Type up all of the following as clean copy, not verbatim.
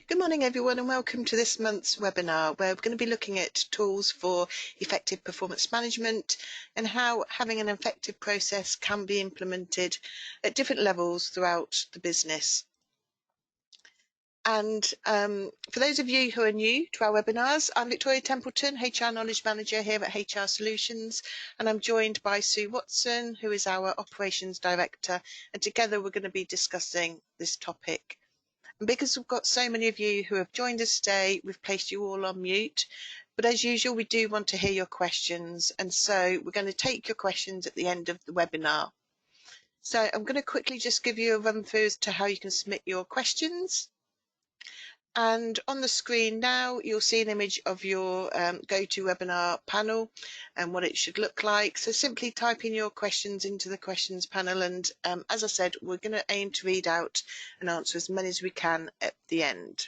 Good morning everyone and welcome to this month's webinar where we're going to be looking at tools for effective performance management and how having an effective process can be implemented at different levels throughout the business. And for those of you who are new to our webinars, I'm Victoria Templeton, HR Knowledge Manager here at HR Solutions, and I'm joined by Sue Watson, who is our Operations Director, and together we're going to be discussing this topic. And because we've got so many of you who have joined us today, we've placed you all on mute. But as usual, we do want to hear your questions. And so we're going to take your questions at the end of the webinar. So I'm going to quickly just give you a run through as to how you can submit your questions. And on the screen now, you'll see an image of your GoToWebinar panel and what it should look like. So simply type in your questions into the questions panel. And as I said, we're going to aim to read out and answer as many as we can at the end.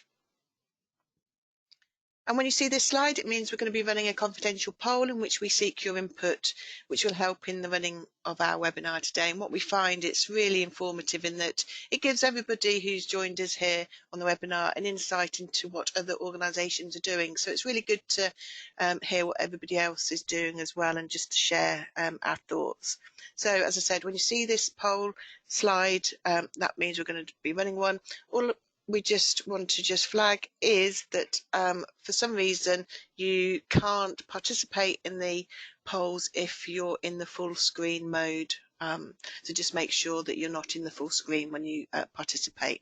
And when you see this slide, it means we're going to be running a confidential poll in which we seek your input, which will help in the running of our webinar today. And what we find, it's really informative in that it gives everybody who's joined us here on the webinar an insight into what other organisations are doing. So it's really good to hear what everybody else is doing as well and just to share our thoughts. So as I said, when you see this poll slide, that means we're going to be running one. All we just want to flag is that for some reason you can't participate in the polls if you're in the full screen mode. So just make sure that you're not in the full screen when you participate.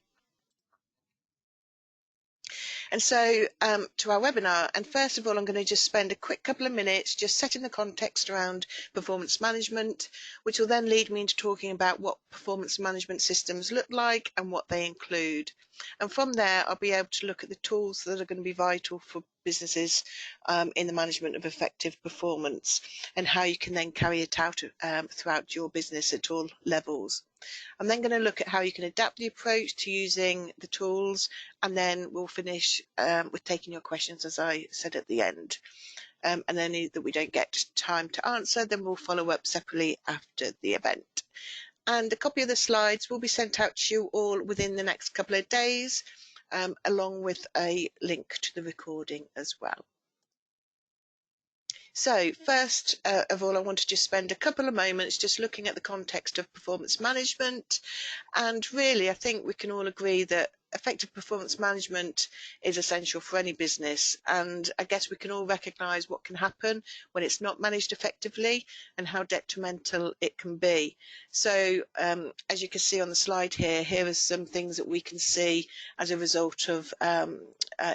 And so to our webinar, and first of all I'm going to just spend a quick couple of minutes just setting the context around performance management, which will then lead me into talking about what performance management systems look like and what they include. And from there I'll be able to look at the tools that are going to be vital for businesses in the management of effective performance and how you can then carry it out throughout your business at all levels. I'm then going to look at how you can adapt the approach to using the tools, and then we'll finish with taking your questions, as I said at the end. And then that we don't get time to answer, then we'll follow up separately after the event. And a copy of the slides will be sent out to you all within the next couple of days, along with a link to the recording as well. So first of all, I want to just spend a couple of moments just looking at the context of performance management. And really, I think we can all agree that effective performance management is essential for any business. And I guess we can all recognise what can happen when it's not managed effectively and how detrimental it can be. So as you can see on the slide here are some things that we can see as a result of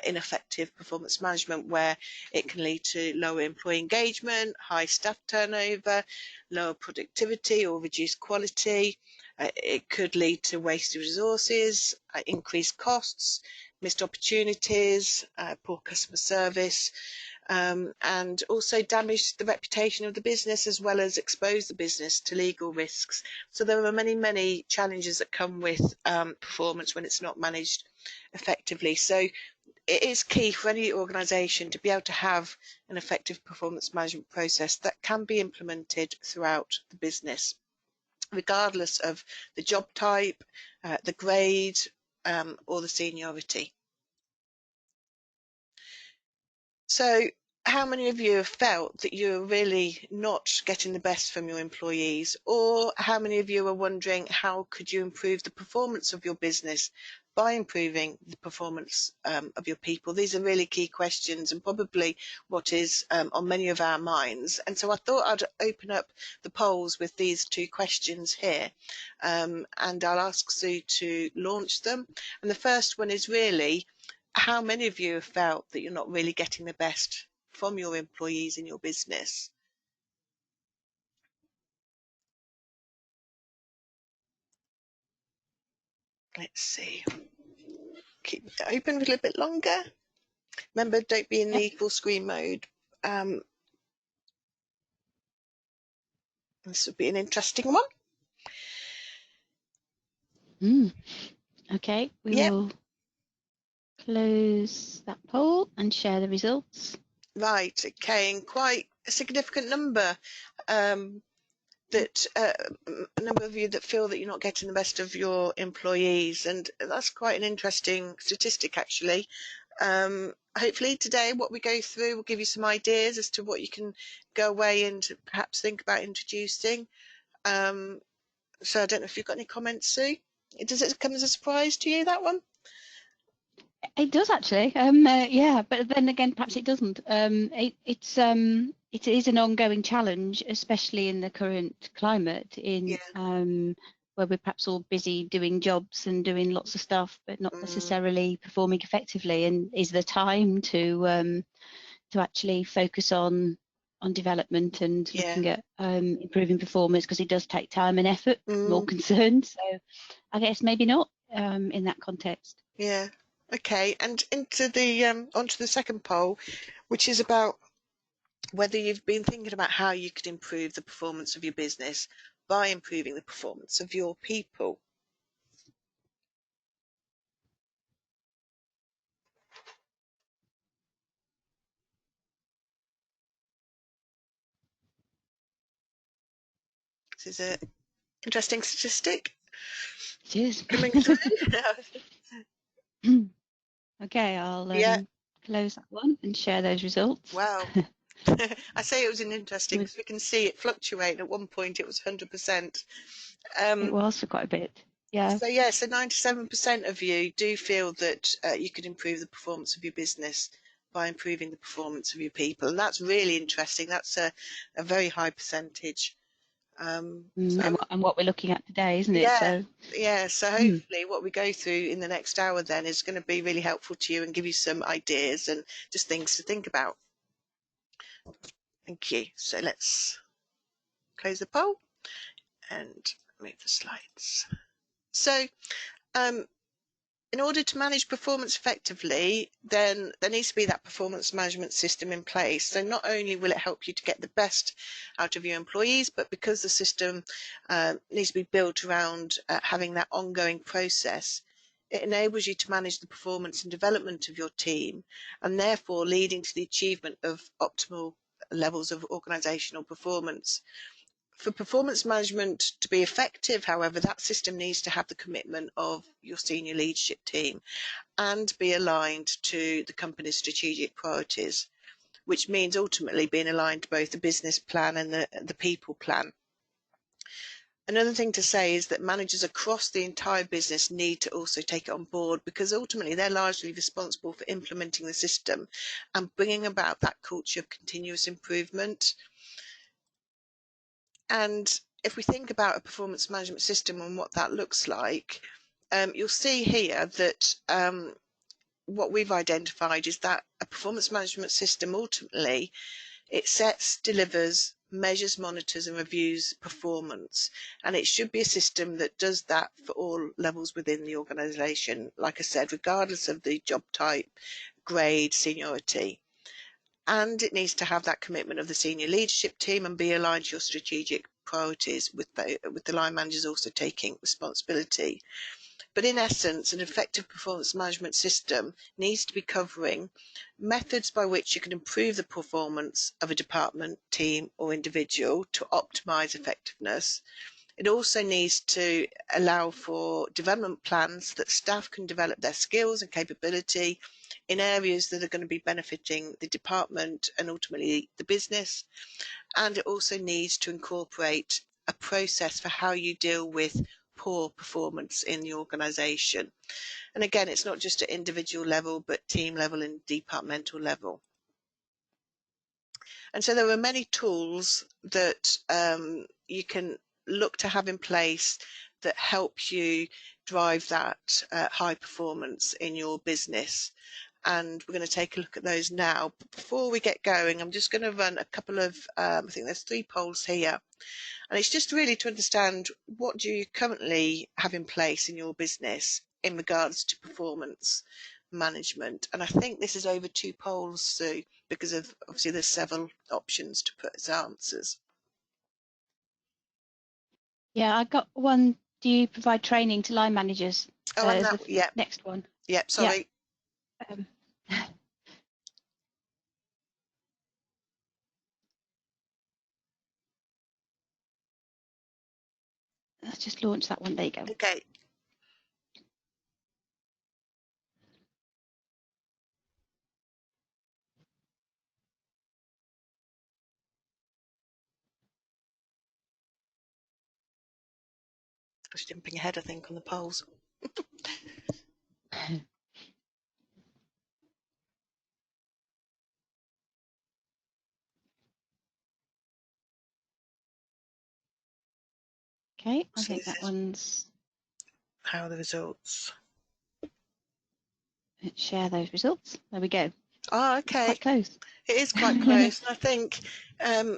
ineffective performance management, where it can lead to lower employee engagement, high staff turnover, lower productivity or reduced quality. It could lead to wasted resources, increased costs, missed opportunities, poor customer service, and also damage the reputation of the business, as well as expose the business to legal risks. So there are many challenges that come with performance when it's not managed effectively. So it is key for any organisation to be able to have an effective performance management process that can be implemented throughout the business, regardless of the job type, the grade, or the seniority. So how many of you have felt that you're really not getting the best from your employees? Or how many of you are wondering how could you improve the performance of your business by improving the performance of your people? These are really key questions and probably what is on many of our minds. And so I thought I'd open up the polls with these two questions here, and I'll ask Sue to launch them. And the first one is really, how many of you have felt that you're not really getting the best from your employees in your business? Let's see. Keep it open a little bit longer. Remember, don't be in the full screen mode. This would be an interesting one. Okay, we will close that poll and share the results. Right, okay, and quite a significant number. that a number of you that feel that you're not getting the best of your employees, and that's quite an interesting statistic actually. Hopefully today what we go through will give you some ideas as to what you can go away and perhaps think about introducing. So I don't know if you've got any comments, Sue. Does it come as a surprise to you, that one? It does actually. Yeah, but then again, perhaps it doesn't. It is an ongoing challenge, especially in the current climate, in Yeah. where we're perhaps all busy doing jobs and doing lots of stuff, but not necessarily performing effectively. And is there time to actually focus on development and Yeah. looking at improving performance, because it does take time and effort. I'm all concerned, so I guess maybe not in that context. Yeah. Okay. And into the onto the second poll, which is about whether you've been thinking about how you could improve the performance of your business by improving the performance of your people. This is an interesting statistic It is. coming through. Okay, I'll Yeah. close that one and share those results. Wow. I say it was an interesting because we can see it fluctuate. At one point it was 100%. It was for quite a bit. Yeah. So yeah, so 97% of you do feel that you could improve the performance of your business by improving the performance of your people. And that's really interesting. That's a very high percentage. So And what we're looking at today, isn't it? yeah, So, yeah. So mm, hopefully what we go through in the next hour then is going to be really helpful to you and give you some ideas and just things to think about. Thank you. So let's close the poll and move the slides. So in order to manage performance effectively, then there needs to be that performance management system in place. So not only will it help you to get the best out of your employees, but because the system needs to be built around having that ongoing process, it enables you to manage the performance and development of your team, and therefore leading to the achievement of optimal levels of organisational performance. For performance management to be effective, however, that system needs to have the commitment of your senior leadership team and be aligned to the company's strategic priorities, which means ultimately being aligned to both the business plan and the people plan. Another thing to say is that managers across the entire business need to also take it on board, because ultimately they're largely responsible for implementing the system and bringing about that culture of continuous improvement. And if we think about a performance management system and what that looks like, you'll see here that what we've identified is that a performance management system ultimately it sets, delivers, measures, monitors and reviews performance, and it should be a system that does that for all levels within the organisation, like I said, regardless of the job type, grade, seniority. And it needs to have that commitment of the senior leadership team and be aligned to your strategic priorities, with the line managers also taking responsibility. But in essence, an effective performance management system needs to be covering methods by which you can improve the performance of a department, team or individual to optimise effectiveness. It also needs to allow for development plans that staff can develop their skills and capability in areas that are going to be benefiting the department and ultimately the business. And it also needs to incorporate a process for how you deal with poor performance in the organisation. And again, it's not just at individual level, but team level and departmental level. And so there are many tools that you can look to have in place that help you drive that high performance in your business. And we're going to take a look at those now. But before we get going, I'm just going to run a couple of, I think there's 3 polls here. And it's just really to understand, what do you currently have in place in your business in regards to performance management? And I think this is over 2 polls, Sue, because of obviously there's several options to put as answers. yeah, I got one. Do you provide training to line managers? Oh, and As that, the yeah, next one. yeah, Yeah. sorry. Um, let's just launch that one. There you go. Okay. I was jumping ahead, I think, on the polls. Okay, I So think this that is one's. how the results. Let's share those results. There we go. Oh, It's okay. quite close. It is quite close. And I think,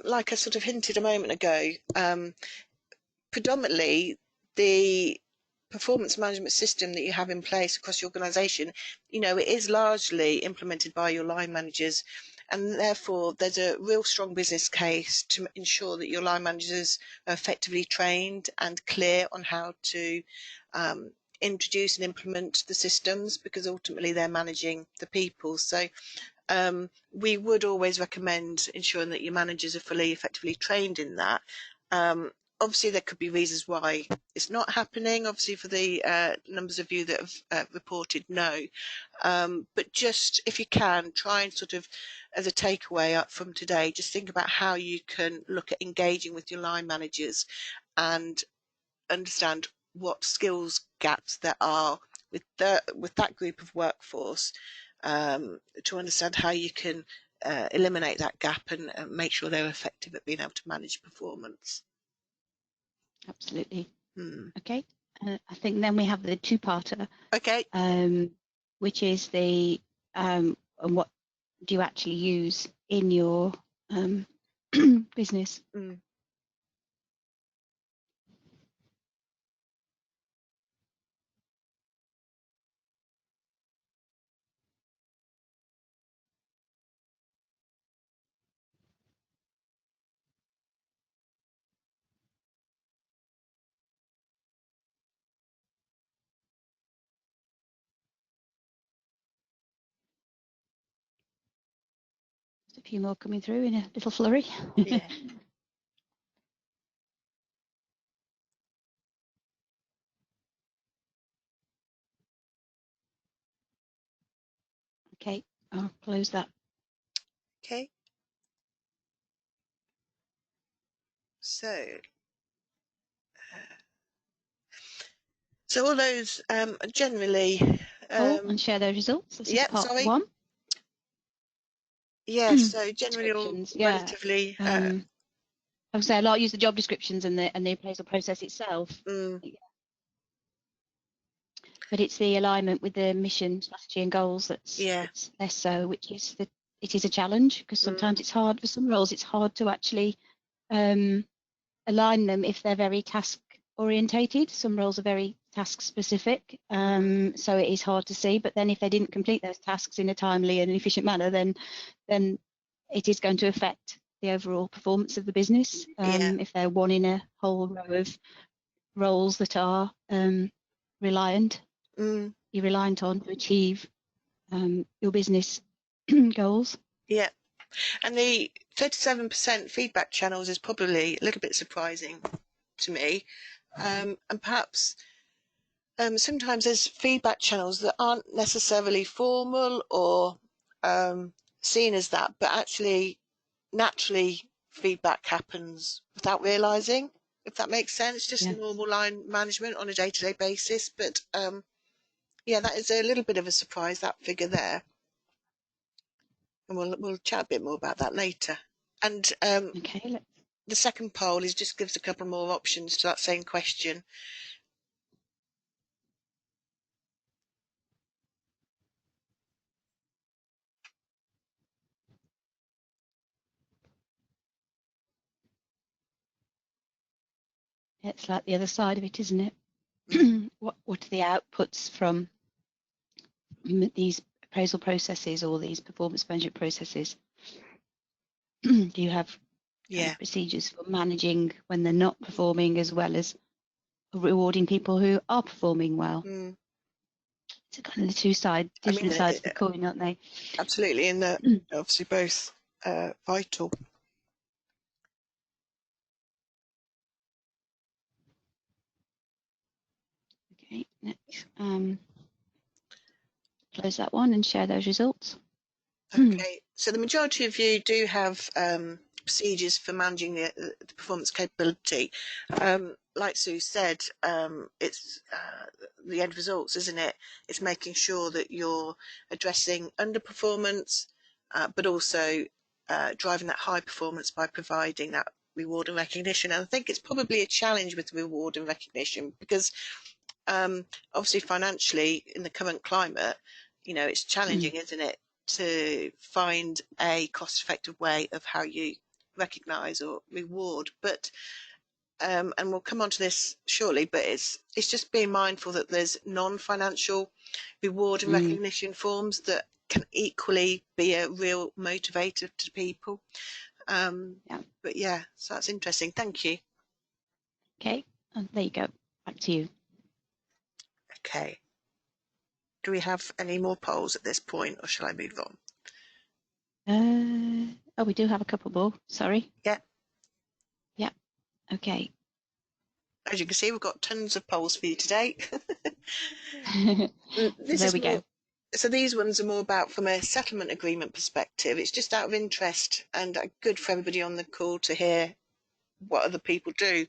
like I sort of hinted a moment ago, predominantly the performance management system that you have in place across your organisation, it is largely implemented by your line managers. And therefore, there's a real strong business case to ensure that your line managers are effectively trained and clear on how to introduce and implement the systems, because ultimately they're managing the people. So we would always recommend ensuring that your managers are fully effectively trained in that. Obviously, there could be reasons why it's not happening. Obviously, for the numbers of you that have reported no. But just if you can, try and sort of, as a takeaway up from today, just think about how you can look at engaging with your line managers and understand what skills gaps there are with that group of workforce, to understand how you can eliminate that gap and make sure they're effective at being able to manage performance. Absolutely. Hmm. Okay. I think then we have the two-parter, Okay. which is the and what do you actually use in your business? Mm. Just a few more coming through in a little flurry. Yeah. Okay, I'll close that. Okay. So all those generally. And share those results. This is Yep. part Sorry. one. Yes. So generally all Descriptions, yeah. relatively. I would say I'll use the job descriptions and the appraisal process itself. Mm. But it's the alignment with the mission, strategy, and goals that's Yeah. less so, which is it is a challenge, because sometimes it's hard for some roles. It's hard to actually align them if they're very task orientated. Some roles are very task specific, so it is hard to see. But then if they didn't complete those tasks in a timely and efficient manner, then it is going to affect the overall performance of the business. If they're one in a whole row of roles that are reliant, you're reliant on to achieve your business goals. Yeah. And the 37% feedback channels is probably a little bit surprising to me. And perhaps sometimes there's feedback channels that aren't necessarily formal or seen as that, but actually naturally feedback happens without realizing, if that makes sense, just Yeah. normal line management on a day-to-day basis. But yeah, that is a little bit of a surprise, that figure there. And we'll chat a bit more about that later. And Okay. the second poll is just gives a couple more options to that same question. It's like the other side of it, isn't it? What are the outputs from these appraisal processes or these performance management processes? Do you have procedures for managing when they're not performing, as well as rewarding people who are performing well? It's kind of the different sides of the coin, aren't they? Absolutely, and obviously both vital. Next, close that one and share those results. Okay, so the majority of you do have procedures for managing the performance capability. Like Sue said, it's the end results, isn't it? It's making sure that you're addressing underperformance, but also driving that high performance by providing that reward and recognition. And I think it's probably a challenge with reward and recognition because obviously financially in the current climate, it's challenging, isn't it, to find a cost-effective way of how you recognize or reward. But and we'll come on to this shortly, but it's just being mindful that there's non-financial reward and recognition forms that can equally be a real motivator to people. But yeah, so that's interesting. Thank you. Okay, and there you go. Back to you. Okay. Do we have any more polls at this point, or shall I move on? Oh, we do have a couple more. Sorry. Yeah. Yeah. Okay. As you can see, we've got tons of polls for you today. So there we go. So these ones are more about from a settlement agreement perspective. It's just out of interest and good for everybody on the call to hear what other people do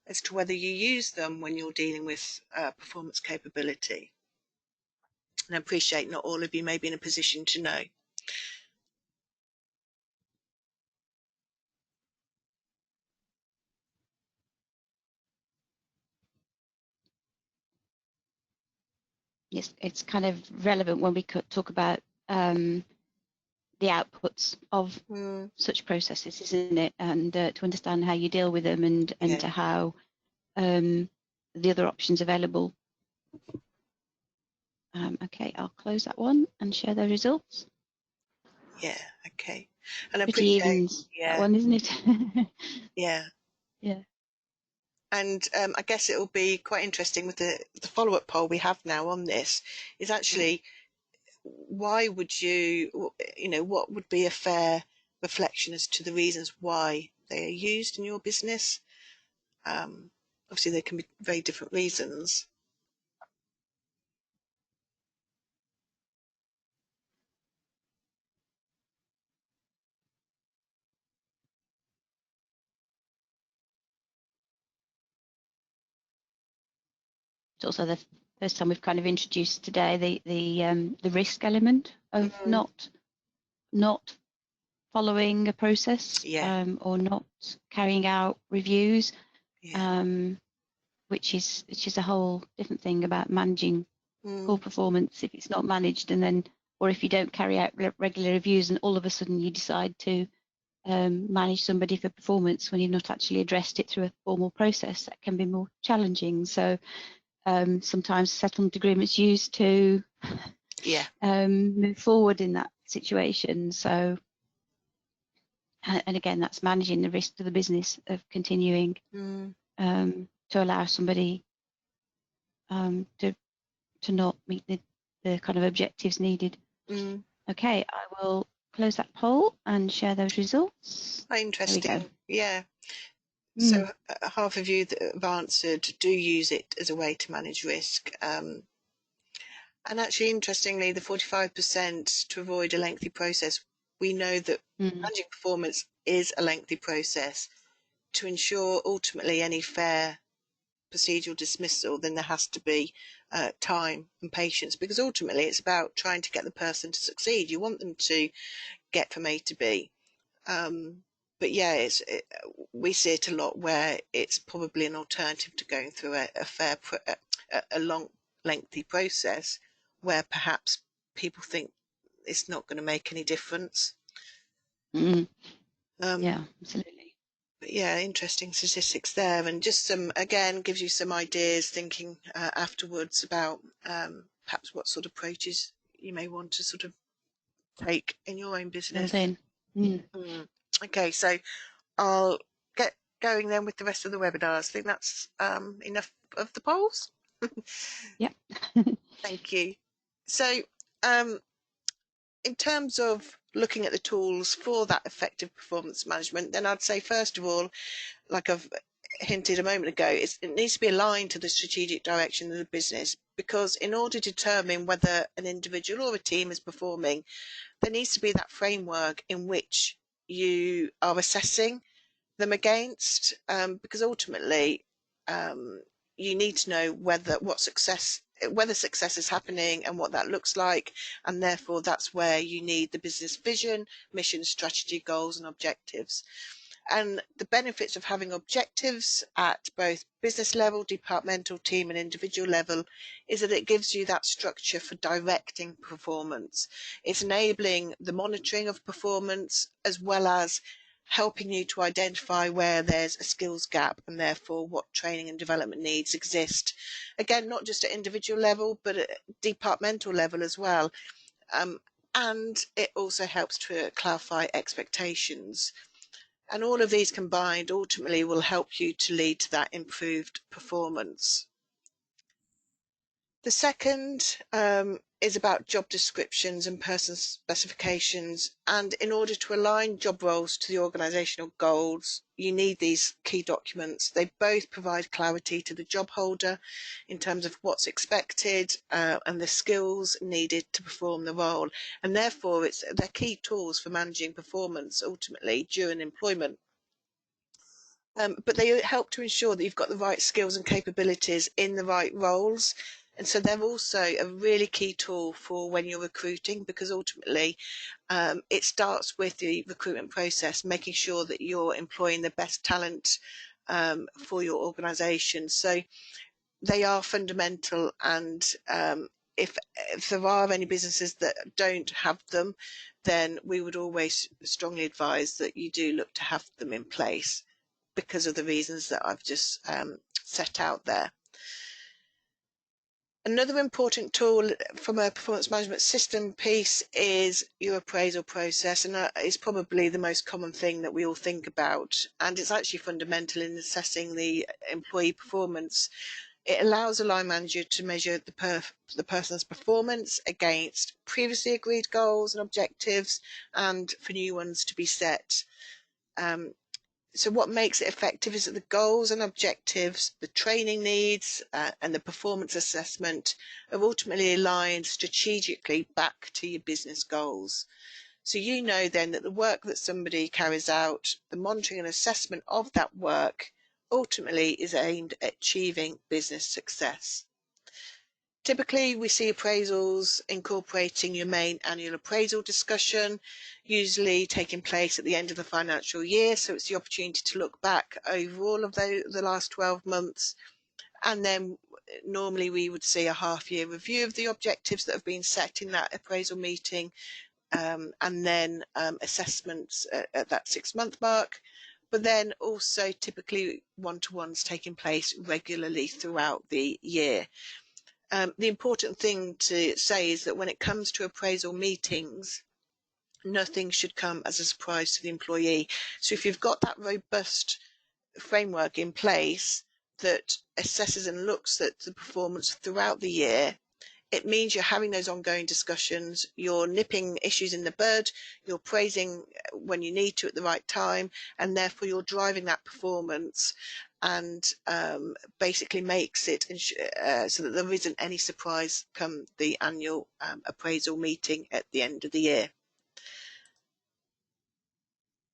as to whether you use them when you're dealing with performance capability. And I appreciate not all of you may be in a position to know. Yes, it's kind of relevant when we could talk about the outputs of such processes, isn't it? And to understand how you deal with them and to how the other options available. Okay, I'll close that one and share the results. Yeah, okay. And I Pretty appreciate even that one, isn't it? Yeah. Yeah. And I guess it will be quite interesting with the follow-up poll we have now on this is actually why would you, what would be a fair reflection as to the reasons why they are used in your business? Obviously, there can be very different reasons. It's also the first time we've kind of introduced today the risk element of not following a process or not carrying out reviews, which is a whole different thing about managing poor performance if it's not managed, and then or if you don't carry out regular reviews and all of a sudden you decide to manage somebody for performance when you've not actually addressed it through a formal process, that can be more challenging. So sometimes settlement agreements used to move forward in that situation. So, and again, that's managing the risk to the business of continuing to allow somebody to not meet the kind of objectives needed. Okay, I will close that poll and share those results. Interesting. Yeah. So half of you that have answered do use it as a way to manage risk. And actually, interestingly, the 45% to avoid a lengthy process. We know that managing performance is a lengthy process. To ensure ultimately any fair procedural dismissal, then there has to be time and patience, because ultimately it's about trying to get the person to succeed. You want them to get from A to B. But yeah, we see it a lot where it's probably an alternative to going through a long, lengthy process where perhaps people think it's not going to make any difference. Yeah, absolutely. But yeah, interesting statistics there, and just some, again, gives you some ideas thinking afterwards about perhaps what sort of approaches you may want to sort of take in your own business. Okay, so I'll get going then with the rest of the webinars. I think that's enough of the polls. Yep. Thank you. So in terms of looking at the tools for that effective performance management, then I'd say first of all, like I've hinted a moment ago, it needs to be aligned to the strategic direction of the business, because in order to determine whether an individual or a team is performing, there needs to be that framework in which you are assessing them against, because ultimately you need to know whether success is happening and what that looks like, and therefore that's where you need the business vision, mission, strategy, goals and objectives. And the benefits of having objectives at both business level, departmental, team and individual level is that it gives you that structure for directing performance. It's enabling the monitoring of performance, as well as helping you to identify where there's a skills gap and therefore what training and development needs exist. Again, not just at individual level, but at departmental level as well. And it also helps to clarify expectations. And all of these combined ultimately will help you to lead to that improved performance. The second is about job descriptions and person specifications. And in order to align job roles to the organisational goals, you need these key documents. They both provide clarity to the job holder in terms of what's expected and the skills needed to perform the role. And therefore, they're key tools for managing performance ultimately during employment. But they help to ensure that you've got the right skills and capabilities in the right roles. And so they're also a really key tool for when you're recruiting, because ultimately it starts with the recruitment process, making sure that you're employing the best talent for your organisation. So they are fundamental, and if there are any businesses that don't have them, then we would always strongly advise that you do look to have them in place, because of the reasons that I've just set out there. Another important tool from a performance management system piece is your appraisal process, and that is probably the most common thing that we all think about, and it's actually fundamental in assessing the employee performance. It allows a line manager to measure the person's performance against previously agreed goals and objectives, and for new ones to be set. So what makes it effective is that the goals and objectives, the training needs and the performance assessment are ultimately aligned strategically back to your business goals. So you know then that the work that somebody carries out, the monitoring and assessment of that work, ultimately is aimed at achieving business success. Typically, we see appraisals incorporating your main annual appraisal discussion, usually taking place at the end of the financial year. So it's the opportunity to look back over all of the last 12 months. And then normally we would see a half-year review of the objectives that have been set in that appraisal meeting, and then assessments at that 6-month mark. But then also typically one-to-ones taking place regularly throughout the year. The important thing to say is that when it comes to appraisal meetings, nothing should come as a surprise to the employee. So if you've got that robust framework in place that assesses and looks at the performance throughout the year, it means you're having those ongoing discussions, you're nipping issues in the bud, you're praising when you need to at the right time, and therefore you're driving that performance, and basically makes it so that there isn't any surprise come the annual appraisal meeting at the end of the year.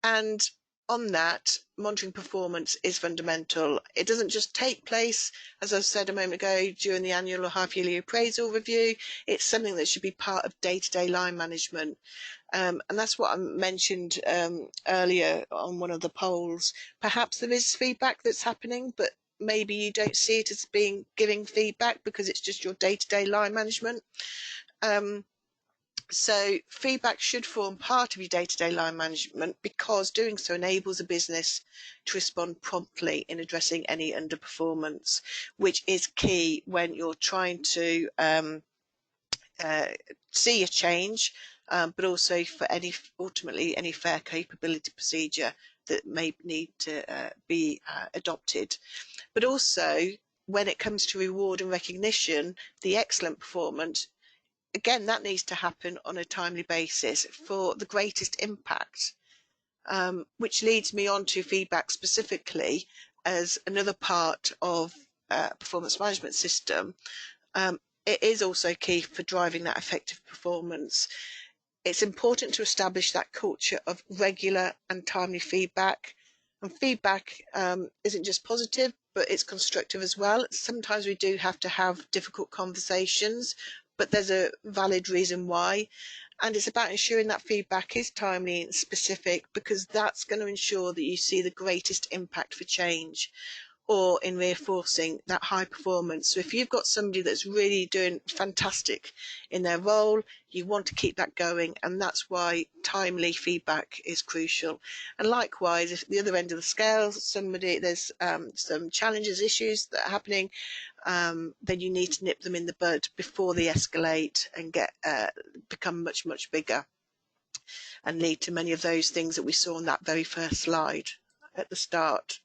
And on that, monitoring performance is fundamental. It doesn't just take place, as I said a moment ago, during the annual or half-yearly appraisal review. It's something that should be part of day-to-day line management. And that's what I mentioned earlier on one of the polls. Perhaps there is feedback that's happening, but maybe you don't see it as being giving feedback because it's just your day-to-day line management. So feedback should form part of your day-to-day line management, because doing so enables a business to respond promptly in addressing any underperformance, which is key when you're trying to see a change, but also for ultimately any fair capability procedure that may need to be adopted. But also when it comes to reward and recognition, the excellent performance, again, that needs to happen on a timely basis for the greatest impact, which leads me on to feedback specifically. as another part of performance management system, it is also key for driving that effective performance. It's important to establish that culture of regular and timely feedback. And feedback isn't just positive, but it's constructive as well. Sometimes we do have to have difficult conversations, but there's a valid reason why. And it's about ensuring that feedback is timely and specific, because that's going to ensure that you see the greatest impact for change, or in reinforcing that high performance. So if you've got somebody that's really doing fantastic in their role, you want to keep that going, and that's why timely feedback is crucial. And likewise, if at the other end of the scale, there's some challenges, issues that are happening, then you need to nip them in the bud before they escalate and become much, much bigger, and lead to many of those things that we saw on that very first slide at the start.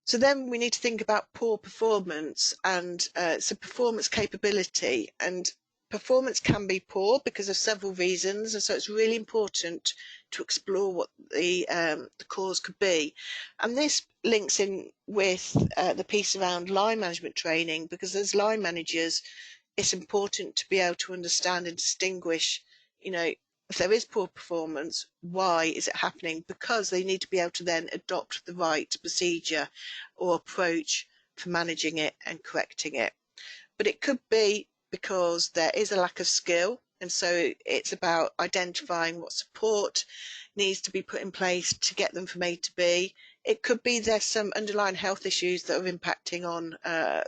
So then we need to think about poor performance, and so performance capability. And performance can be poor because of several reasons, and so it's really important to explore what the cause could be. And this links in with the piece around line management training, because as line managers, it's important to be able to understand and distinguish, if there is poor performance, why is it happening? Because they need to be able to then adopt the right procedure or approach for managing it and correcting it. But it could be because there is a lack of skill, and so it's about identifying what support needs to be put in place to get them from A to B. It could be there's some underlying health issues that are impacting on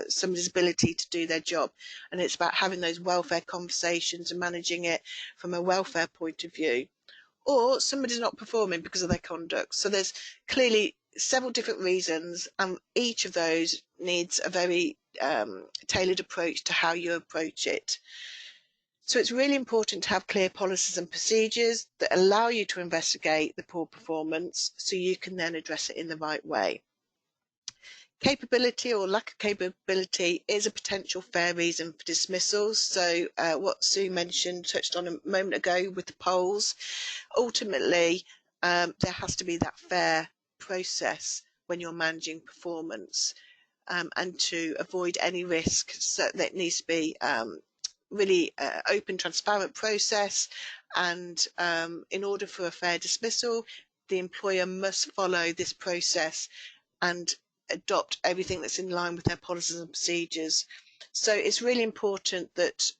somebody's ability to do their job, and it's about having those welfare conversations and managing it from a welfare point of view. Or somebody's not performing because of their conduct. So there's clearly several different reasons, and each of those needs a very tailored approach to how you approach it. So it's really important to have clear policies and procedures that allow you to investigate the poor performance, so you can then address it in the right way. Capability or lack of capability is a potential fair reason for dismissals. So what Sue touched on a moment ago with the polls, ultimately there has to be that fair process when you're managing performance, and to avoid any risk, so that needs to be really open, transparent process. And in order for a fair dismissal, the employer must follow this process and adopt everything that's in line with their policies and procedures. So it's really important that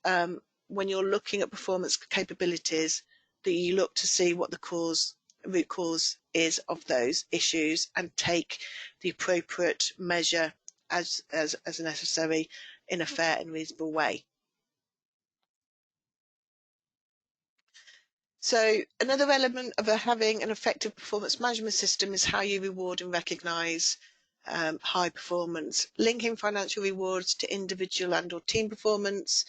when you're looking at performance capabilities, that you look to see what the root cause is of those issues, and take the appropriate measure as necessary in a fair and reasonable way. So another element of having an effective performance management system is how you reward and recognise high performance. Linking financial rewards to individual and or team performance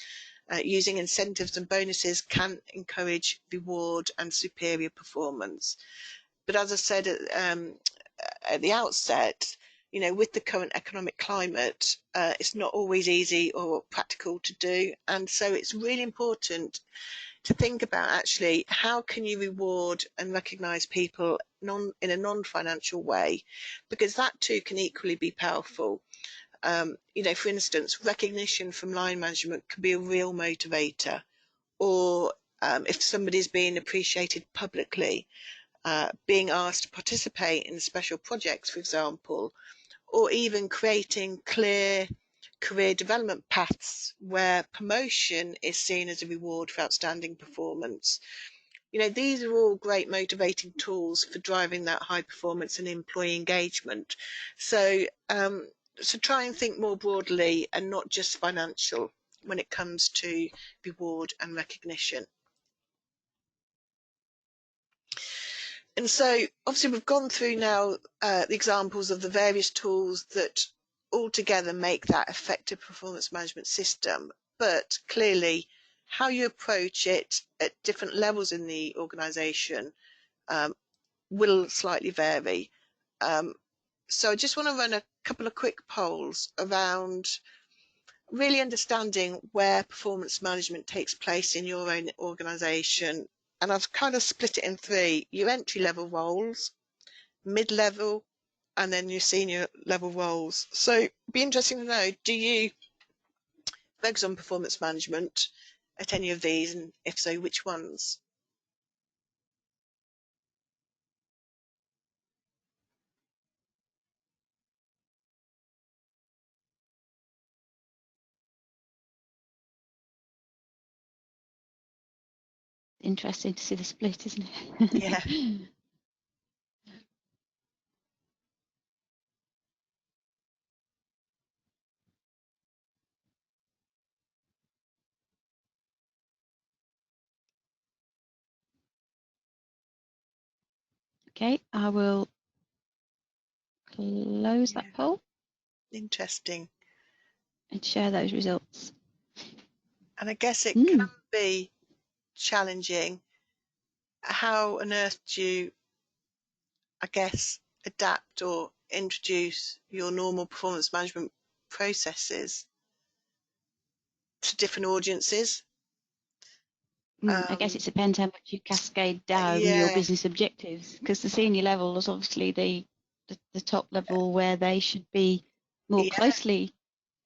using incentives and bonuses can encourage reward and superior performance. But as I said at the outset, with the current economic climate, it's not always easy or practical to do. And so it's really important to think about, actually, how can you reward and recognise people in a non-financial way, because that too can equally be powerful. For instance, recognition from line management can be a real motivator, or if somebody's being appreciated publicly, being asked to participate in special projects, for example, or even creating clear career development paths where promotion is seen as a reward for outstanding performance. These are all great motivating tools for driving that high performance and employee engagement. So try and think more broadly and not just financial when it comes to reward and recognition. And so obviously we've gone through now the examples of the various tools that all together make that effective performance management system, but clearly how you approach it at different levels in the organisation will slightly vary. So I just want to run a couple of quick polls around really understanding where performance management takes place in your own organisation. And I've kind of split it in three: your entry-level roles, mid-level, and then your senior level roles. So it'd be interesting to know, do you focus on performance management at any of these, and if so, which ones? Interesting to see the split, isn't Yeah. it? Okay, I will close that Yeah. poll Interesting. and share those results. And I guess it can Mm. be challenging. How on earth do you, I guess, adapt or introduce your normal performance management processes to different audiences? I guess Um, it depends how much you cascade down your yeah, business objectives, because the senior level is obviously the top level where they should be more yeah, closely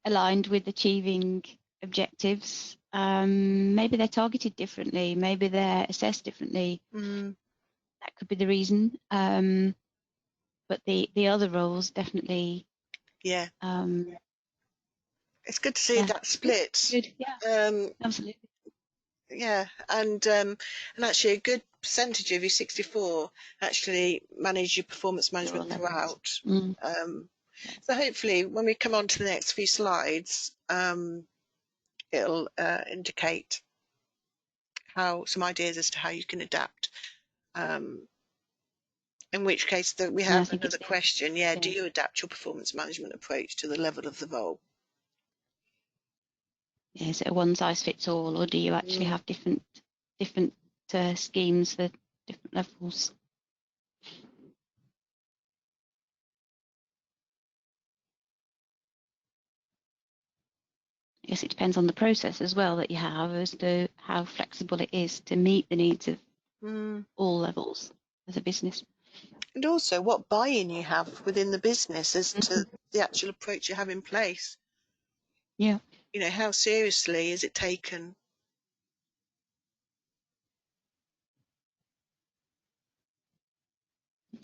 aligned with achieving objectives. Maybe they're targeted differently, maybe they're assessed differently. mm, That could be the reason. But the other roles definitely, yeah. um, It's good to see yeah, that good, split. good, yeah, Um, absolutely. yeah, and actually a good percentage of you, 64, actually manage your performance At all management levels. throughout. Mm. So hopefully when we come on to the next few slides, it'll indicate how some ideas as to how you can adapt. Um, in which case that we Yeah, I have think it's another question. Yeah, do yeah. you adapt your performance management approach to the level of the role? Yeah, is it a one size fits all, or do you actually Mm, have different schemes for different levels? I guess it depends on the process as well that you have as to how flexible it is to meet the needs of mm. all levels as a business. And also what buy-in you have within the business as to Mm. the actual approach you have in place. Yeah. You know, how seriously is it taken?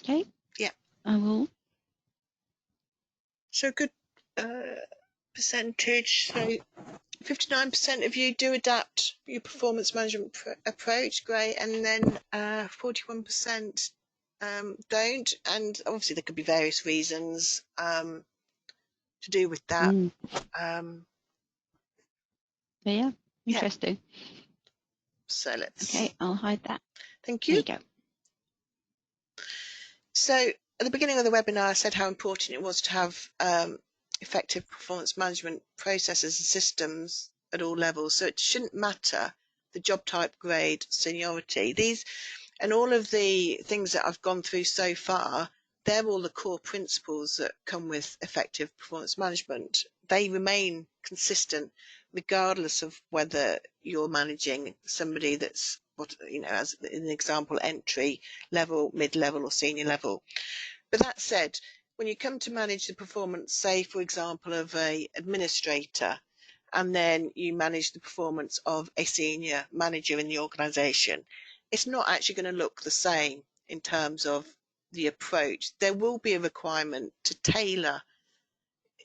Okay. Yeah. I will. So a good percentage. So 59% of you do adapt your performance management approach. Great. And then 41% don't. And obviously there could be various reasons to do with that. Mm. Um, But yeah. yeah. Interesting. So let's. Okay. I'll hide that. Thank There you. you go. So at the beginning of the webinar, I said how important it was to have effective performance management processes and systems at all levels. So it shouldn't matter the job type, grade, seniority. These and all of the things that I've gone through so far, they're all the core principles that come with effective performance management. They remain consistent regardless of whether you're managing somebody that's what you know as an example entry level, mid level or senior level. But that said, when you come to manage the performance, say for example, of a administrator, and then you manage the performance of a senior manager in the organization, it's not actually going to look the same in terms of the approach. There will be a requirement to tailor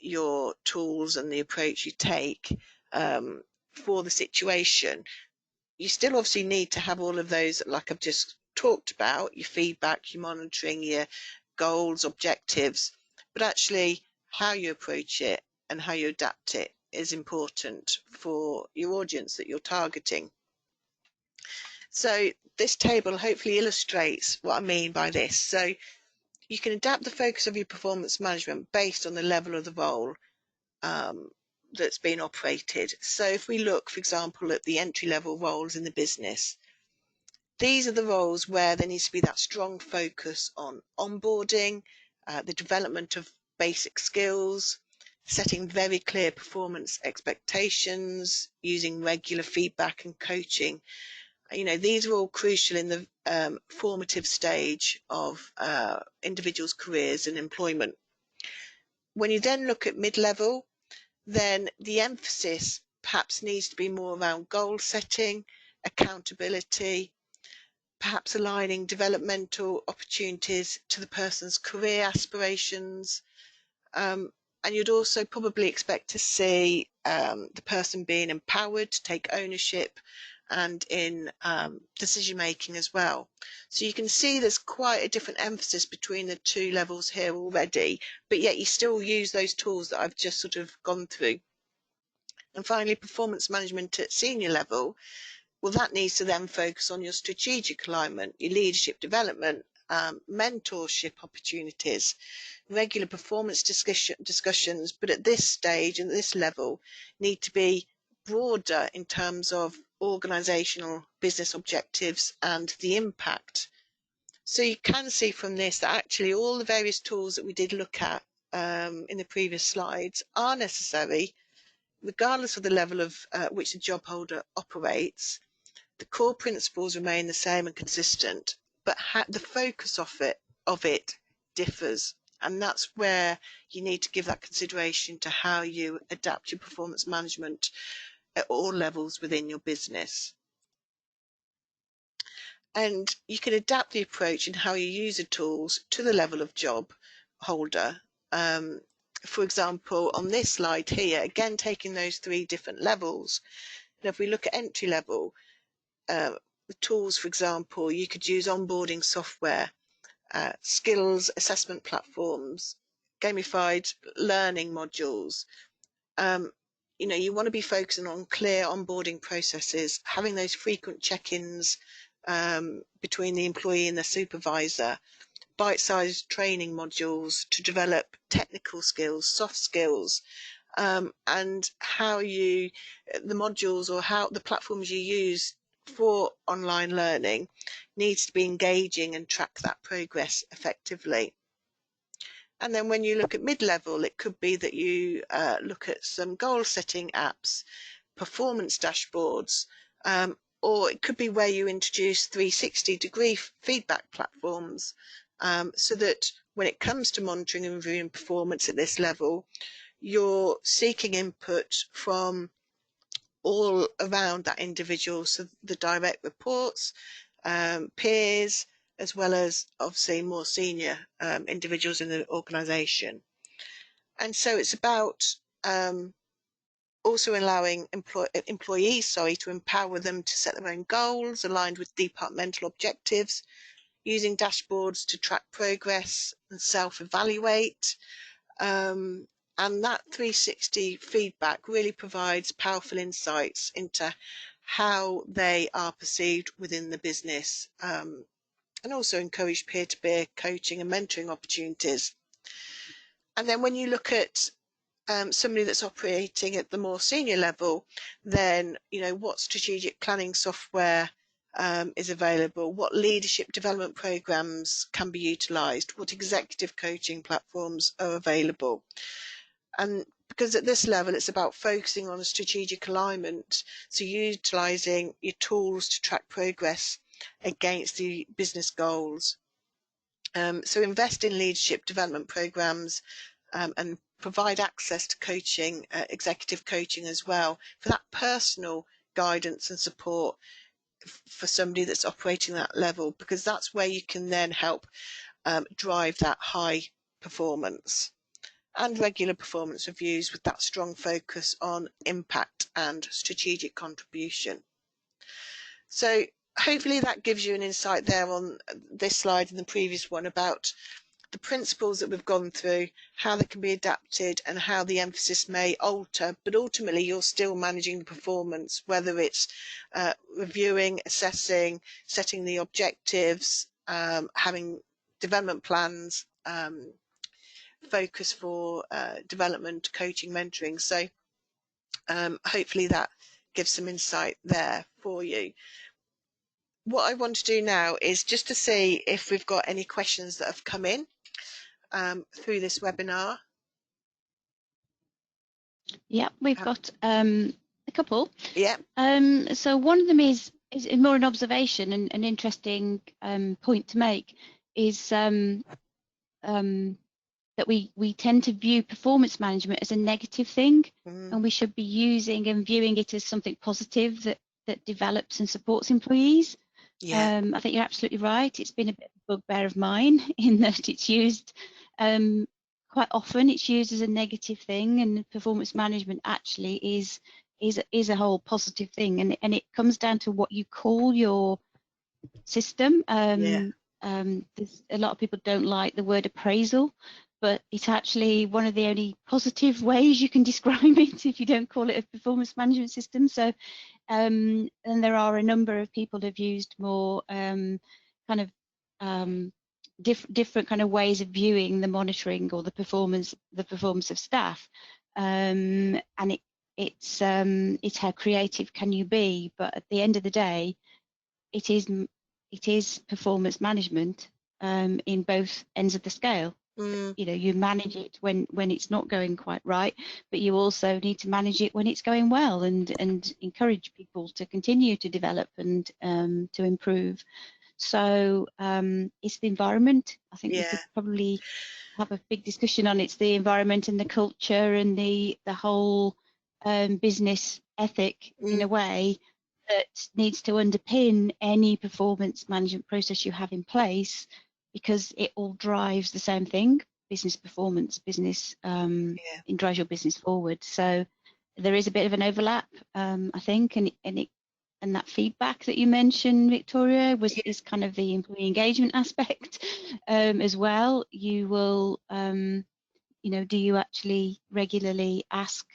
your tools and the approach you take for the situation. You still obviously need to have all of those, like I've just talked about, your feedback, your monitoring, your goals, objectives, but actually how you approach it and how you adapt it is important for your audience that you're targeting. So this table hopefully illustrates what I mean by this. So you can adapt the focus of your performance management based on the level of the role that's been operated. So if we look, for example, at the entry level roles in the business, these are the roles where there needs to be that strong focus on onboarding, the development of basic skills, setting very clear performance expectations, using regular feedback and coaching. You know, these are all crucial in the formative stage of individuals' careers and employment. When you then look at mid-level, then the emphasis perhaps needs to be more around goal setting, accountability, perhaps aligning developmental opportunities to the person's career aspirations. Um, and you'd also probably expect to see the person being empowered to take ownership and in decision making as well. So you can see there's quite a different emphasis between the two levels here already, but yet you still use those tools that I've just sort of gone through. And finally, performance management at senior level, well, that needs to then focus on your strategic alignment, your leadership development, mentorship opportunities, regular performance discussions, but at this stage and this level need to be broader in terms of organisational business objectives and the impact. So you can see from this that actually all the various tools that we did look at in the previous slides are necessary, regardless of the level of which the job holder operates. The core principles remain the same and consistent, but the focus of it differs. And that's where you need to give that consideration to how you adapt your performance management at all levels within your business. And you can adapt the approach in how you use the tools to the level of job holder. For example, on this slide here, again, taking those three different levels. And if we look at entry level, the tools, for example, you could use onboarding software, skills assessment platforms, gamified learning modules. You know, you want to be focusing on clear onboarding processes, having those frequent check-ins between the employee and the supervisor, bite-sized training modules to develop technical skills, soft skills, and how the modules or how the platforms you use for online learning needs to be engaging and track that progress effectively. And then when you look at mid-level, it could be that you look at some goal setting apps, performance dashboards, or it could be where you introduce 360-degree feedback platforms, so that when it comes to monitoring and reviewing performance at this level, you're seeking input from all around that individual, so the direct reports, peers, as well as obviously more senior individuals in the organisation. And so it's about also allowing employees to empower them to set their own goals aligned with departmental objectives, using dashboards to track progress and self-evaluate. And that 360 feedback really provides powerful insights into how they are perceived within the business, and also encourage peer-to-peer coaching and mentoring opportunities. And then when you look at somebody that's operating at the more senior level, then, you know, what strategic planning software is available, what leadership development programs can be utilised, what executive coaching platforms are available. And because at this level, it's about focusing on a strategic alignment, so utilising your tools to track progress against the business goals. So invest in leadership development programs and provide access to coaching, executive coaching as well, for that personal guidance and support for somebody that's operating that level, because that's where you can then help drive that high performance. And regular performance reviews with that strong focus on impact and strategic contribution. So hopefully that gives you an insight there on this slide and the previous one about the principles that we've gone through, how they can be adapted and how the emphasis may alter, but ultimately you're still managing the performance, whether it's reviewing, assessing, setting the objectives, having development plans, focus for development, coaching, mentoring. So hopefully that gives some insight there for you. What I want to do now is just to see if we've got any questions that have come in through this webinar. Yeah, we've got a couple. Yeah. So one of them is, is more an observation and an interesting point to make is that we tend to view performance management as a negative thing, and we should be using and viewing it as something positive that develops and supports employees. Yeah, I think you're absolutely right. It's been a bit of a bugbear of mine in that it's used quite often. It's used as a negative thing, and performance management actually is a whole positive thing, and it comes down to what you call your system. yeah, There's a lot of people don't like the word appraisal, but it's actually one of the only positive ways you can describe it if you don't call it a performance management system. So, and there are a number of people who've used more kind of different kind of ways of viewing the monitoring or the performance of staff, and it's how creative can you be, but at the end of the day it is performance management in both ends of the scale. You know, you manage it when it's not going quite right, but you also need to manage it when it's going well, and encourage people to continue to develop and to improve. So it's the environment. I think we yeah, could probably have a big discussion on it's the environment and the culture and the whole business ethic in a way that needs to underpin any performance management process you have in place, because it all drives the same thing: business performance, business yeah, it drives your business forward. So there is a bit of an overlap, I think, and that feedback that you mentioned, Victoria, yeah, is kind of the employee engagement aspect as well. You will, you know, do you actually regularly ask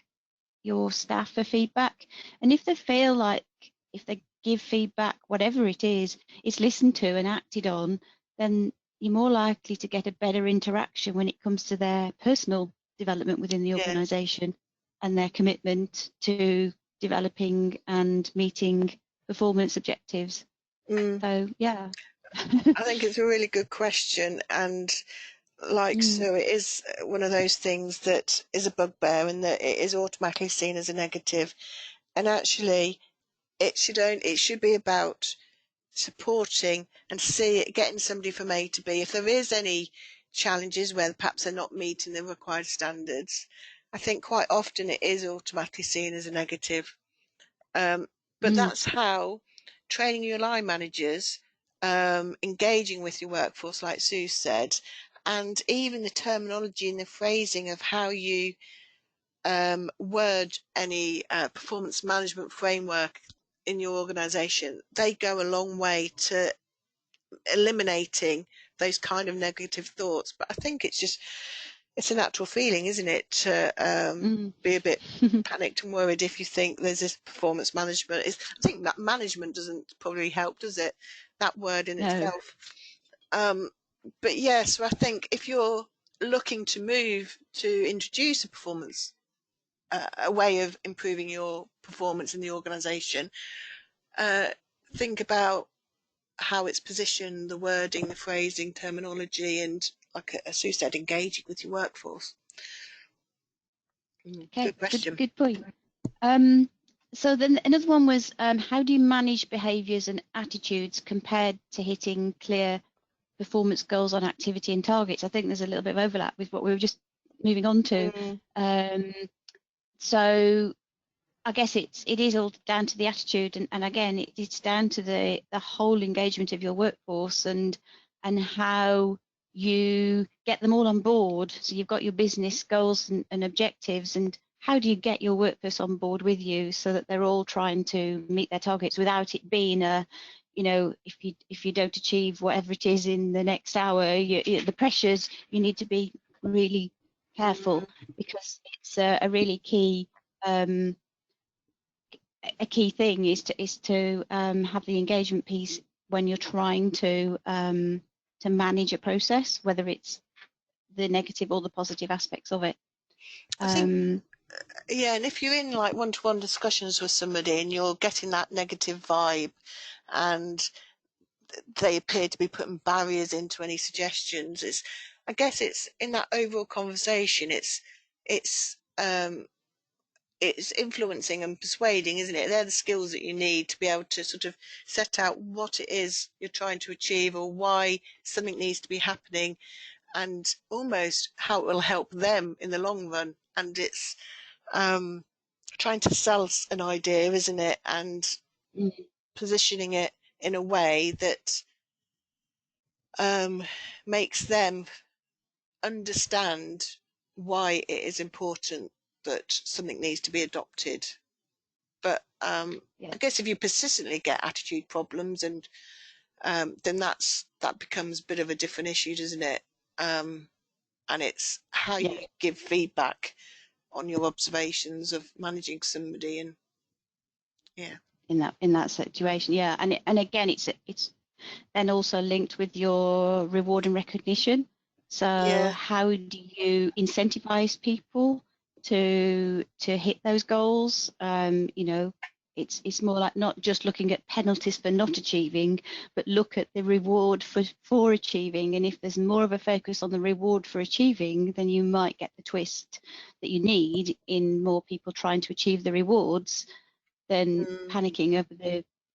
your staff for feedback? And if they feel like, if they give feedback, whatever it is, it's listened to and acted on, then you're more likely to get a better interaction when it comes to their personal development within the yeah. organisation and their commitment to developing and meeting performance objectives. So yeah. I think it's a really good question, and like, Mm, so it is one of those things that is a bugbear and that it is automatically seen as a negative. And actually, it should be about supporting and getting somebody from A to B. If there is any challenges where perhaps they're not meeting the required standards, I think quite often it is automatically seen as a negative. But mm, that's how training your line managers, engaging with your workforce, like Sue said, and even the terminology and the phrasing of how you word any performance management framework in your organization, they go a long way to eliminating those kind of negative thoughts. But I think it's a natural feeling, isn't it, to mm. be a bit panicked and worried if you think there's this performance management. I think that management doesn't probably help, does it? That word in No. itself. Um, but yes, so I think if you're looking to move to introduce a performance, a way of improving your performance in the organisation, uh, think about how it's positioned, the wording, the phrasing, terminology, and like Sue said, engaging with your workforce. Okay, Good question. good point. Um, so then another one was, how do you manage behaviours and attitudes compared to hitting clear performance goals on activity and targets? I think there's a little bit of overlap with what we were just moving on to. Mm, Um, so I guess it is all down to the attitude, and again it's down to the whole engagement of your workforce and how you get them all on board. So you've got your business goals and objectives, and how do you get your workforce on board with you so that they're all trying to meet their targets without it being a, you know, if you don't achieve whatever it is in the next hour, the pressures, you need to be really careful, because it's a really key a key thing is to have the engagement piece when you're trying to manage a process, whether it's the negative or the positive aspects of it. I think, Um, yeah, and if you're in like one-to-one discussions with somebody and you're getting that negative vibe and they appear to be putting barriers into any suggestions, I guess it's in that overall conversation, it's it's influencing and persuading, isn't it? They're the skills that you need to be able to sort of set out what it is you're trying to achieve, or why something needs to be happening, and almost how it will help them in the long run. And it's trying to sell an idea, isn't it? And Mm. positioning it in a way that makes them understand why it is important that something needs to be adopted. But Yeah, I guess if you persistently get attitude problems, and then that becomes a bit of a different issue, doesn't it? And it's how yeah, you give feedback on your observations of managing somebody, and yeah, in that situation, yeah. And again, it's then also linked with your reward and recognition. So yeah, how do you incentivize people to hit those goals? You know, it's more like not just looking at penalties for not achieving, but look at the reward for achieving. And if there's more of a focus on the reward for achieving, then you might get the twist that you need in more people trying to achieve the rewards than mm, panicking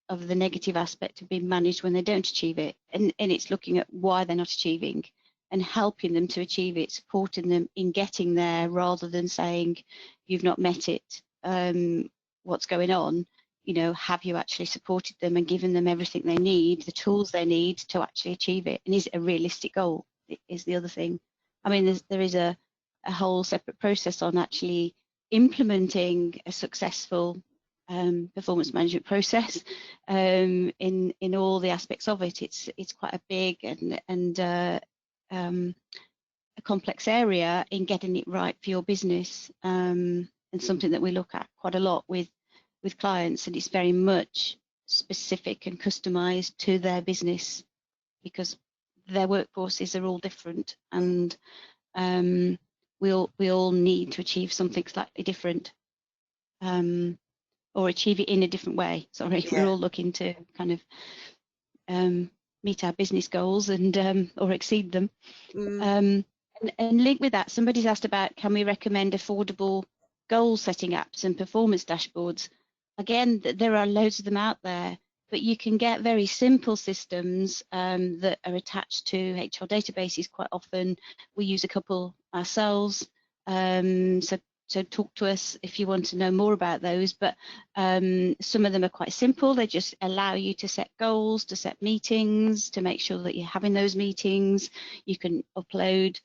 over the negative aspect of being managed when they don't achieve it. And it's looking at why they're not achieving and helping them to achieve it, supporting them in getting there rather than saying, you've not met it. What's going on? You know, have you actually supported them and given them everything they need, the tools they need to actually achieve it? And is it a realistic goal? Is the other thing. I mean, there is a whole separate process on actually implementing a successful performance management process in all the aspects of it. It's quite a big and a complex area in getting it right for your business, and something that we look at quite a lot with clients, and it's very much specific and customized to their business because their workforces are all different, and we all need to achieve something slightly different. Or achieve it in a different way. Sorry, we're yeah, all looking to kind of meet our business goals and or exceed them. mm, And linked with that, somebody's asked about, can we recommend affordable goal setting apps and performance dashboards? Again, there are loads of them out there, but you can get very simple systems that are attached to HR databases quite often. We use a couple ourselves. So talk to us if you want to know more about those, but some of them are quite simple. They just allow you to set goals, to set meetings, to make sure that you're having those meetings. You can upload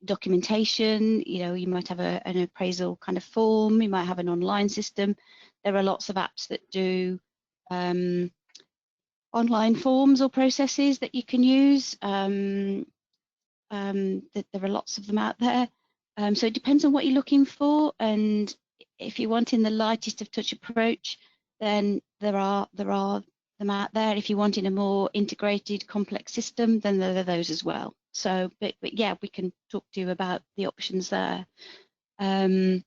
documentation. You know, you might have an appraisal kind of form, you might have an online system. There are lots of apps that do online forms or processes that you can use. There are lots of them out there. So it depends on what you're looking for, and if you're wanting the lightest of touch approach, then there are them out there. If you're wanting a more integrated, complex system, then there are those as well. So, but yeah, we can talk to you about the options there. And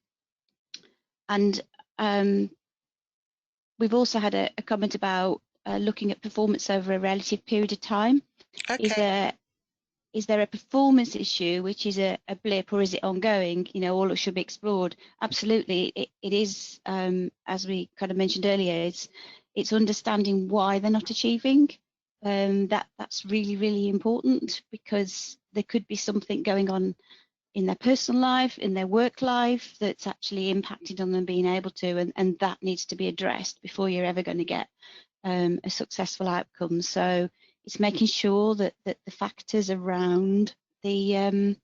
we've also had a comment about looking at performance over a relative period of time. okay, Is there a performance issue which is a blip, or is it ongoing? You know, all it should be explored. Absolutely, it is. As we kind of mentioned earlier, it's understanding why they're not achieving. That's really important, because there could be something going on in their personal life, in their work life, that's actually impacted on them being able to, and that needs to be addressed before you're ever going to get a successful outcome. So it's making sure that the factors around the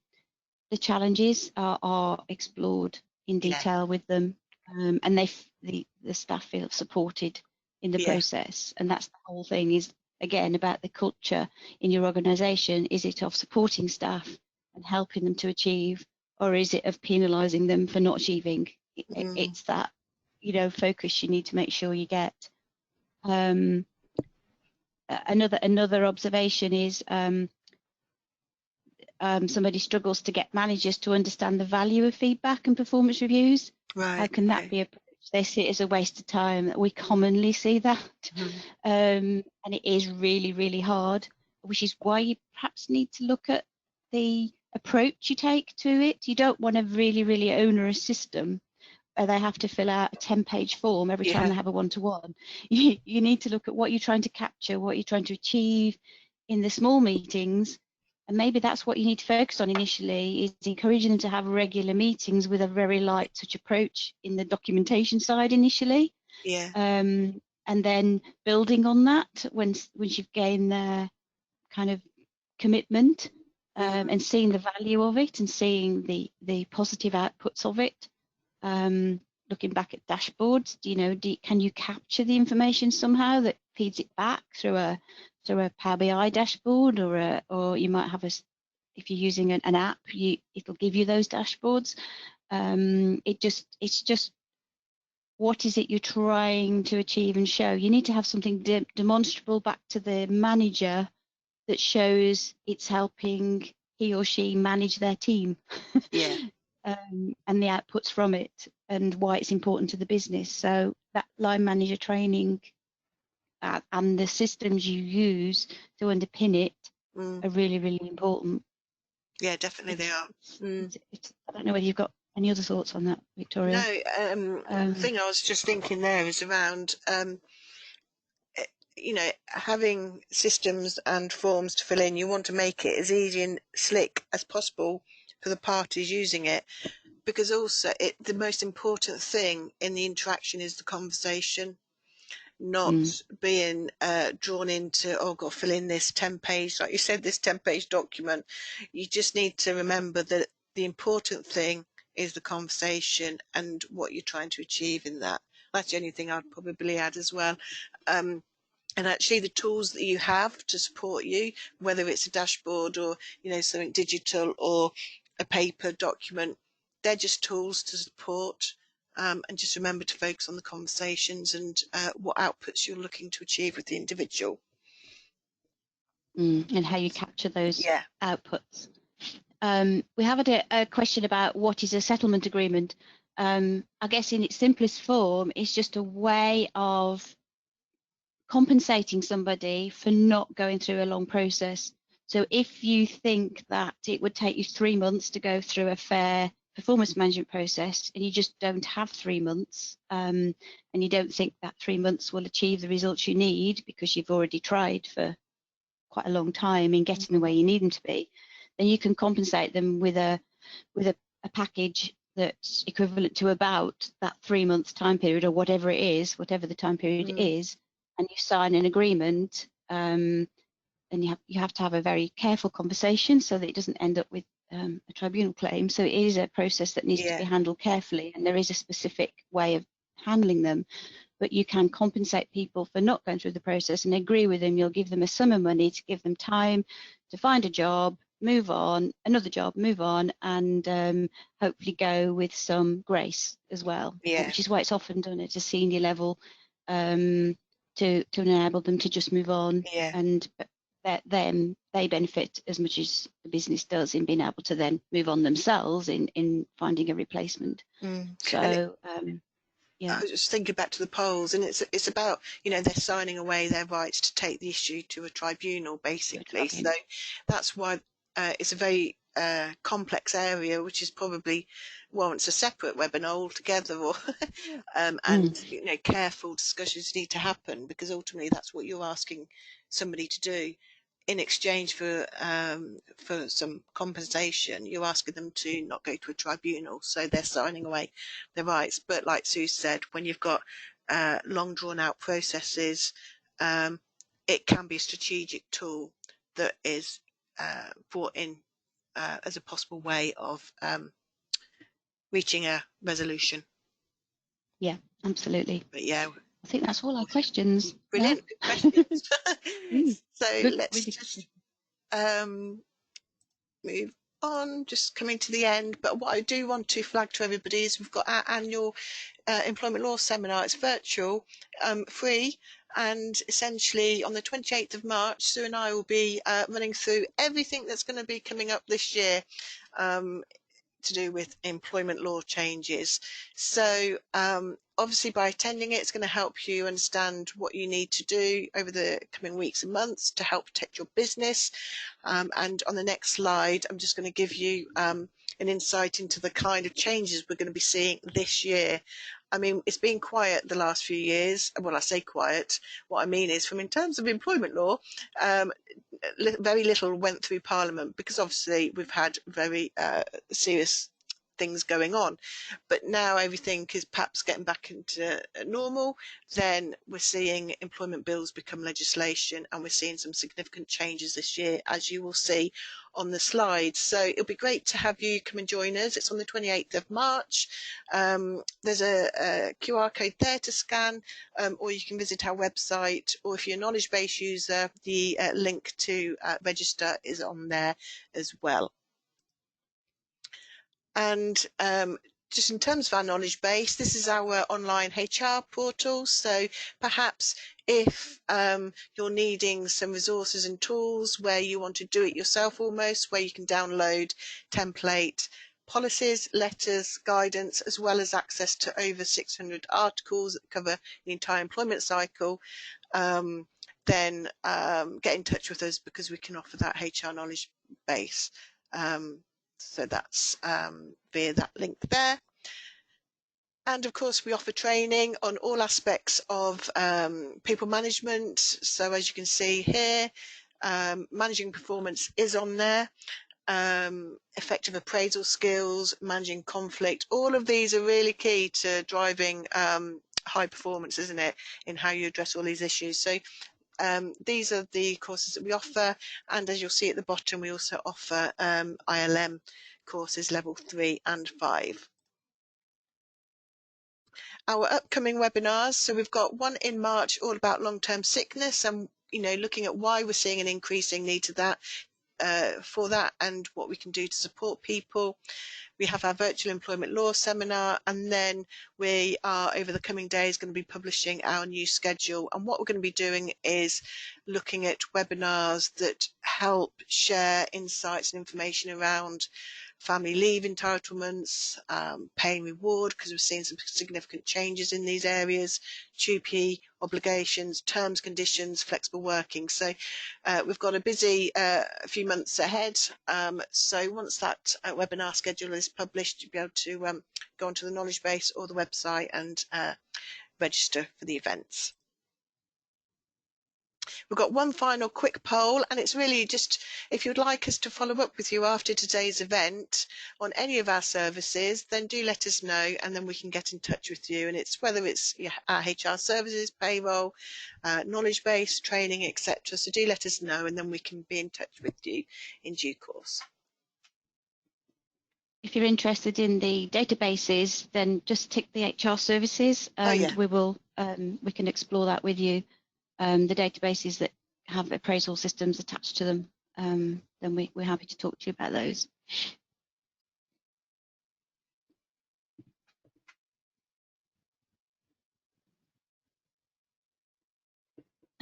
challenges are explored in yeah, detail with them, and the staff feel supported in the yeah, process. And that's the whole thing, is again about the culture in your organisation. Is it of supporting staff and helping them to achieve, or is it of penalising them for not achieving? mm, It's that, you know, focus you need to make sure you get. Um, another observation is somebody struggles to get managers to understand the value of feedback and performance reviews. How right, can that okay, be approached? They see it as a waste of time. We commonly see that, mm, and it is really hard, which is why you perhaps need to look at the approach you take to it. You don't want a really onerous system they have to fill out a 10-page form every time Yeah, they have a one-to-one. You need to look at what you're trying to capture, what you're trying to achieve in the small meetings, and maybe that's what you need to focus on initially, is encouraging them to have regular meetings with a very light touch approach in the documentation side initially, yeah, and then building on that once you've gained their kind of commitment, mm, and seeing the value of it and seeing the positive outputs of it. Looking back at dashboards, can you capture the information somehow that feeds it back through a Power BI dashboard, or you might have if you're using an app, it'll give you those dashboards. It's just what is it you're trying to achieve and show. You need to have something demonstrable back to the manager that shows it's helping he or she manage their team. yeah, And the outputs from it and why it's important to the business. So that line manager training and the systems you use to underpin it mm, are really, really important. yeah, definitely they are. Mm. I don't know whether you've got any other thoughts on that, Victoria. No, the Um, thing I was just thinking there is around, having systems and forms to fill in. You want to make it as easy and slick as possible for the parties using it, because also the most important thing in the interaction is the conversation, mm, not being drawn into, oh, I've got to fill in this 10-page, like you said, this 10-page document. You just need to remember that the important thing is the conversation and what you're trying to achieve in that. That's the only thing I'd probably add as well. And actually the tools that you have to support you, whether it's a dashboard or something digital or a paper document, they're just tools to support, and just remember to focus on the conversations and what outputs you're looking to achieve with the individual. and how you capture those Yeah, outputs. We have a question about what is a settlement agreement. I guess in its simplest form, it's just a way of compensating somebody for not going through a long process. So if you think that it would take you 3 months to go through a fair performance management process and you just don't have 3 months, and you don't think that 3 months will achieve the results you need because you've already tried for quite a long time in getting the way you need them to be, then you can compensate them with a package that's equivalent to about that 3 months time period, or whatever it is, whatever the time period mm, is, and you sign an agreement. And you have to have a very careful conversation so that it doesn't end up with a tribunal claim. So it is a process that needs to be yeah, handled carefully, and there is a specific way of handling them. But you can compensate people for not going through the process and agree with them. You'll give them a sum of money to give them time to find a job, move on, another job, move on, and hopefully go with some grace as well, yeah, which is why it's often done at a senior level, to enable them to just move on, yeah, and that then they benefit as much as the business does in being able to then move on themselves in finding a replacement. mm. And So I yeah, was just thinking back to the polls, and it's about, they're signing away their rights to take the issue to a tribunal, to a basically. So tribunal. that's why it's a very complex area, which is probably warrants a separate webinar altogether, or and Mm, careful discussions need to happen, because ultimately that's what you're asking somebody to do. In exchange for some compensation, you're asking them to not go to a tribunal, so they're signing away their rights. But like Sue said, when you've got long drawn out processes, um, it can be a strategic tool that is brought in as a possible way of reaching a resolution. yeah, absolutely. But yeah, I think that's all our questions. Yeah. brilliant, good questions. So Good, let's really just good. move on, just coming to the end. But what I do want to flag to everybody is we've got our annual employment law seminar. It's virtual, free, and essentially on the 28th of March, Sue and I will be running through everything that's going to be coming up this year, um, to do with employment law changes. So obviously by attending it, it's going to help you understand what you need to do over the coming weeks and months to help protect your business. And on the next slide, I'm just going to give you an insight into the kind of changes we're going to be seeing this year. I mean, it's been quiet the last few years. Well, I say quiet. What I mean is, in terms of employment law, very little went through Parliament because obviously we've had very serious things going on. But now everything is perhaps getting back into normal. Then we're seeing employment bills become legislation, and we're seeing some significant changes this year, as you will see on the slides. So it'll be great to have you come and join us. It's on the 28th of March. There's a QR code there to scan, or you can visit our website, or if you're a knowledge base user, the link to register is on there as well. And just in terms of our knowledge base, this is our online HR portal. So perhaps if you're needing some resources and tools where you want to do it yourself almost, where you can download template policies, letters, guidance, as well as access to over 600 articles that cover the entire employment cycle, then get in touch with us, because we can offer that HR knowledge base. So that's via that link there. And of course, we offer training on all aspects of people management. So as you can see here, managing performance is on there. Effective appraisal skills, managing conflict, all of these are really key to driving high performance, isn't it, in how you address all these issues. So these are the courses that we offer, and as you'll see at the bottom, we also offer ILM courses level 3 and 5. Our upcoming webinars, so we've got one in March all about long-term sickness, and looking at why we're seeing an increasing need to that for that, and what we can do to support people. We have our virtual employment law seminar, and then we are over the coming days going to be publishing our new schedule. And what we're going to be doing is looking at webinars that help share insights and information around family leave entitlements, pay and reward, because we've seen some significant changes in these areas, TUPE obligations, terms, conditions, flexible working. So we've got a busy few months ahead. So once that webinar schedule is published, you'll be able to go onto the knowledge base or the website and register for the events. We've got one final quick poll, and it's really just if you'd like us to follow up with you after today's event on any of our services, then do let us know, and then we can get in touch with you. And it's whether it's our HR services, payroll, knowledge base, training, etc. So do let us know, and then we can be in touch with you in due course. If you're interested in the databases, then just tick the HR services, and we can explore that with you. The databases that have appraisal systems attached to them, then we're happy to talk to you about those.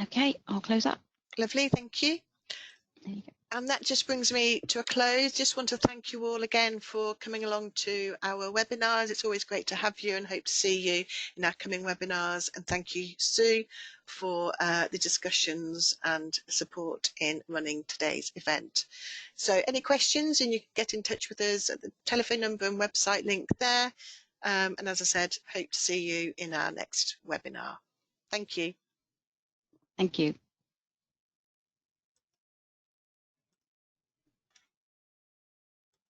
Okay, I'll close up. Lovely, thank you. There you go. And that just brings me to a close. Just want to thank you all again for coming along to our webinars. It's always great to have you, and hope to see you in our coming webinars. And thank you, Sue, for the discussions and support in running today's event. So any questions, and you can get in touch with us at the telephone number and website link there. And as I said, hope to see you in our next webinar. Thank you. Thank you.